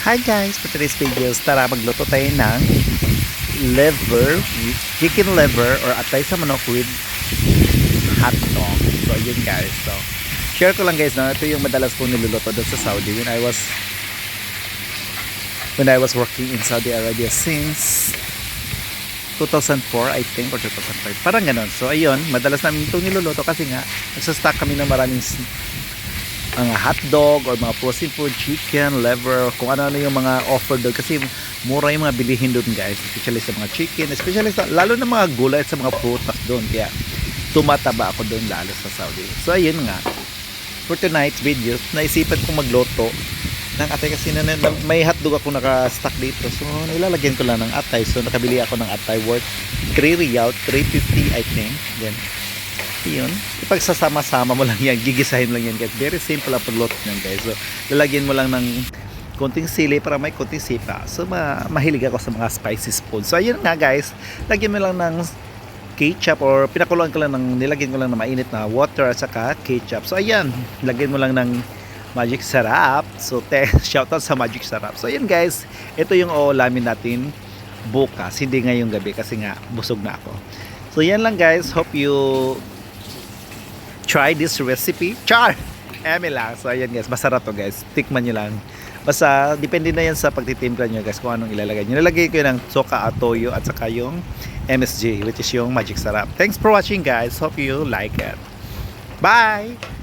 Hi guys! For today's videos, tara magluto tayo ng liver, chicken liver or atay sa manok with hot dog. So yun guys. So share ko lang guys na ito yung madalas kong niluluto doon sa Saudi when I was working in Saudi Arabia since 2004 I think or 2005. Parang ganon. So ayun, madalas namin itong niluluto kasi nga nagsastock kami ng maraming mga hotdog or mga frozen food, chicken, liver, kung ano-ano yung mga offer doon kasi mura yung mga bilihin doon guys, especially sa mga chicken, especially lalo na mga gulay at sa mga prutas doon, kaya tumataba ako doon lalo sa Saudi. So ayun nga, for tonight's video naisipan kong magluto ng atay kasi may hotdog ako naka-stock dito, so nilalagyan ko lang ng atay. So nakabili ako ng atay worth 3 riyal, 350 I think. Then yun, ipagsasama-sama mo lang yan, gigisahin lang yan guys. Very simple ang pagluto yan guys. So lalagyan mo lang ng konting sili para may konting sipa. So mahilig ako sa mga spicy food. So ayun nga guys, lagyan mo lang ng ketchup or pinakuluan ko lang nilagyan ko lang ng mainit na water at saka ketchup. So ayan, lagyan mo lang ng Magic Sarap. So shoutout sa Magic Sarap. So ayun guys, ito yung uulamin natin bukas, hindi ngayong gabi kasi nga busog na ako. So yan lang guys, hope you try this recipe. Char! Eme lang. So ayan guys, masarap to guys. Tikman nyo lang. Basta depende na yan sa pagtitimpla nyo guys kung anong ilalagay nyo. Nilagay ko ng soka at toyo at saka yung MSG which is yung Magic Sarap. Thanks for watching guys. Hope you like it. Bye!